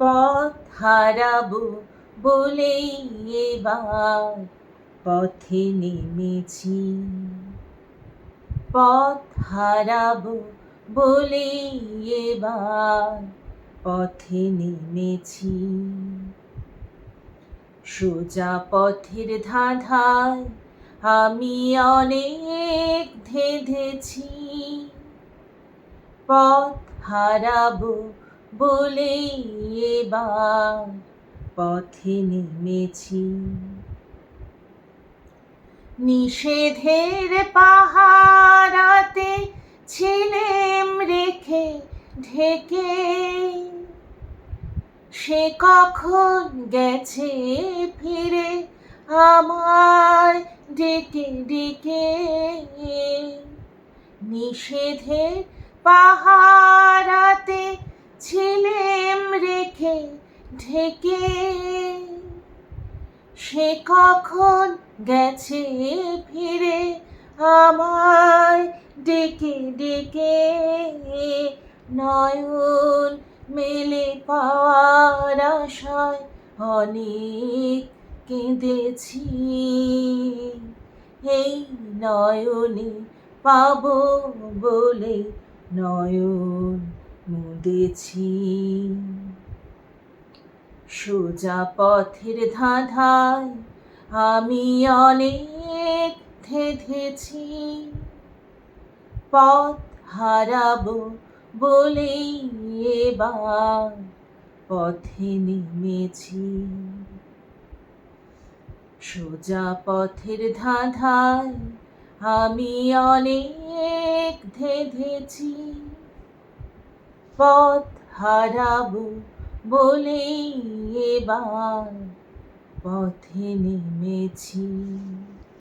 পথ হারাবো বলেই এবার পথে নেমেছি। পথ হারাবো বলেই এবার পথে নেমেছি। সোজা পথের ধাঁধায় আমি অনেক ধেঁধেছি। পথ হারাবো বলেই এবার পথে নেমেছি। নিষেধের পাহারাতে ছিলেম রেখে ঢেকে, সে কখন গেছে ফিরে আমায় ডেকে ডেকে। নিষেধের পাহারাতে ছিলেম রেখে ঢেকে, সে কখন গেছে ফিরে আমায় ডেকে ডেকে। নয়ন মেলে পাওয়ার আশায় অনেক কেঁদেছি। এই নয়নে পাবো বলে নয়ন মুদেছি। সোজা পথের ধাঁধায় আমি অনেক ধেঁধেছি। পথ হারাবো বলেই এবার পথে নেমেছি। সোজা পথের ধাঁধায় আমি অনেক ধেঁধেছি। পথ হারাবো বলেই এবার পথে নেমেছি।